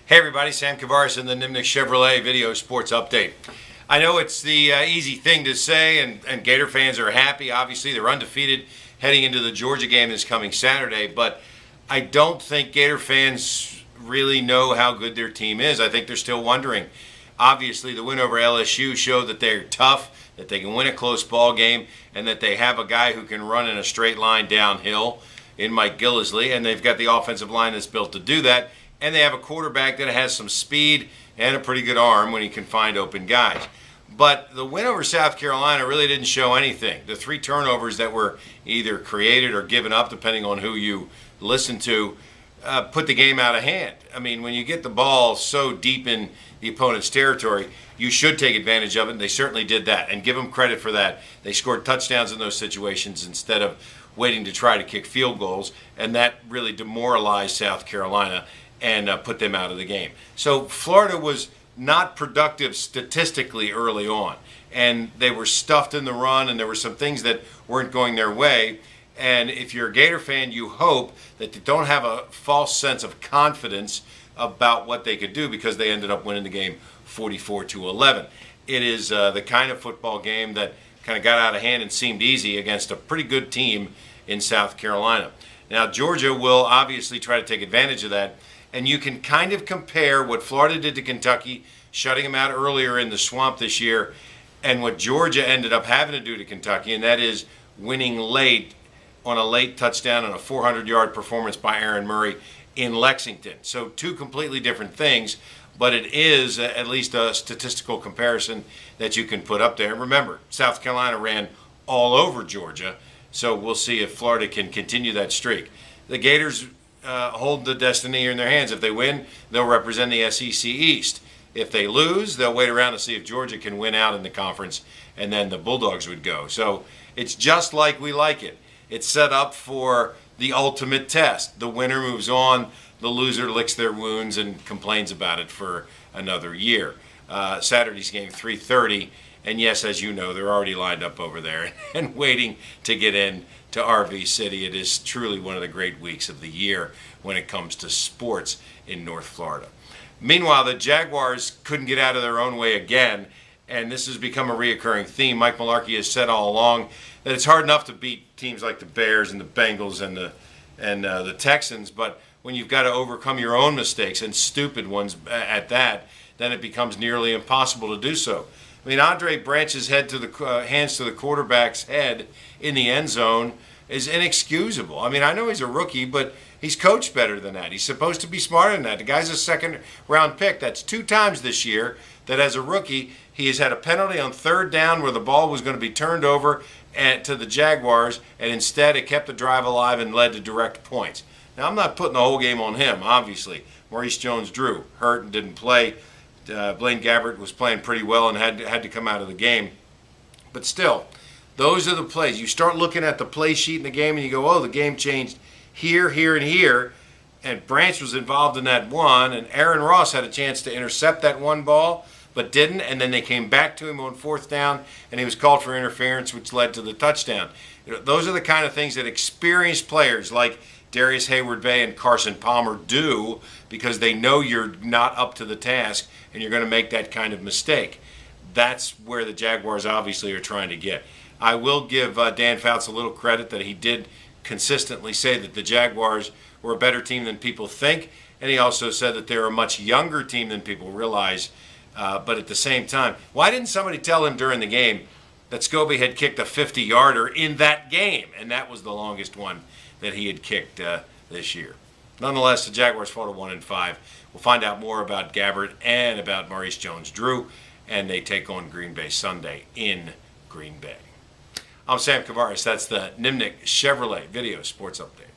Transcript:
Hey everybody, Sam Kavaris in the Nimnik Chevrolet Video Sports Update. I know it's the easy thing to say, and Gator fans are happy. Obviously, they're undefeated heading into the Georgia game this coming Saturday, but I don't think Gator fans really know how good their team is. I think they're still wondering. Obviously, the win over LSU showed that they're tough, that they can win a close ball game, and that they have a guy who can run in a straight line downhill in Mike Gillislee, and they've got the offensive line that's built to do that. And they have a quarterback that has some speed and a pretty good arm when he can find open guys. But the win over South Carolina really didn't show anything. The 3 turnovers that were either created or given up, depending on who you listen to, put the game out of hand. I mean, when you get the ball so deep in the opponent's territory, you should take advantage of it, and they certainly did that. And give them credit for that. They scored touchdowns in those situations instead of waiting to try to kick field goals, and that really demoralized South Carolina and put them out of the game. So Florida was not productive statistically early on, and they were stuffed in the run, and there were some things that weren't going their way. And if you're a Gator fan, you hope that they don't have a false sense of confidence about what they could do, because they ended up winning the game 44-11. It is the kind of football game that kind of got out of hand and seemed easy against a pretty good team in South Carolina. Now, Georgia will obviously try to take advantage of that. And you can kind of compare what Florida did to Kentucky, shutting them out earlier in the swamp this year, and what Georgia ended up having to do to Kentucky, and that is winning late on a late touchdown and a 400-yard performance by Aaron Murray in Lexington. So 2 completely different things, but it is at least a statistical comparison that you can put up there. And remember, South Carolina ran all over Georgia, so we'll see if Florida can continue that streak. The Gators hold the destiny in their hands. If they win, they'll represent the SEC East. If they lose, they'll wait around to see if Georgia can win out in the conference, and then the Bulldogs would go. So it's just like we like it. It's set up for the ultimate test. The winner moves on, the loser licks their wounds and complains about it for another year. Saturday's game, 3:30, and yes, as you know, they're already lined up over there and waiting to get in to RV City. It is truly one of the great weeks of the year when it comes to sports in North Florida. Meanwhile, the Jaguars couldn't get out of their own way again, and this has become a reoccurring theme. Mike Mularkey has said all along that it's hard enough to beat teams like the Bears and the Bengals and the Texans, but when you've got to overcome your own mistakes, and stupid ones at that, then it becomes nearly impossible to do so. I mean, Andre Branch's hands to the quarterback's head in the end zone is inexcusable. I mean, I know he's a rookie, but he's coached better than that. He's supposed to be smarter than that. The guy's a second-round pick. That's 2 times this year that as a rookie, he has had a penalty on 3rd down where the ball was going to be turned over to the Jaguars, and instead it kept the drive alive and led to direct points. Now, I'm not putting the whole game on him, obviously. Maurice Jones-Drew hurt and didn't play. Blaine Gabbert was playing pretty well and had to come out of the game. But still, those are the plays. You start looking at the play sheet in the game and you go, oh, the game changed here, here, and here. And Branch was involved in that one, and Aaron Ross had a chance to intercept that one ball, but didn't. And then they came back to him on 4th down, and he was called for interference, which led to the touchdown. You know, those are the kind of things that experienced players like Darius Hayward-Bay and Carson Palmer do, because they know you're not up to the task and you're going to make that kind of mistake. That's where the Jaguars obviously are trying to get. I will give Dan Fouts a little credit that he did consistently say that the Jaguars were a better team than people think, and he also said that they're a much younger team than people realize. But at the same time, why didn't somebody tell him during the game that Scobie had kicked a 50-yarder in that game, and that was the longest one that he had kicked this year? Nonetheless, the Jaguars fall to 1-5. We'll find out more about Gabbert and about Maurice Jones-Drew, and they take on Green Bay Sunday in Green Bay. I'm Sam Kavaris. That's the Nimnik Chevrolet Video Sports Update.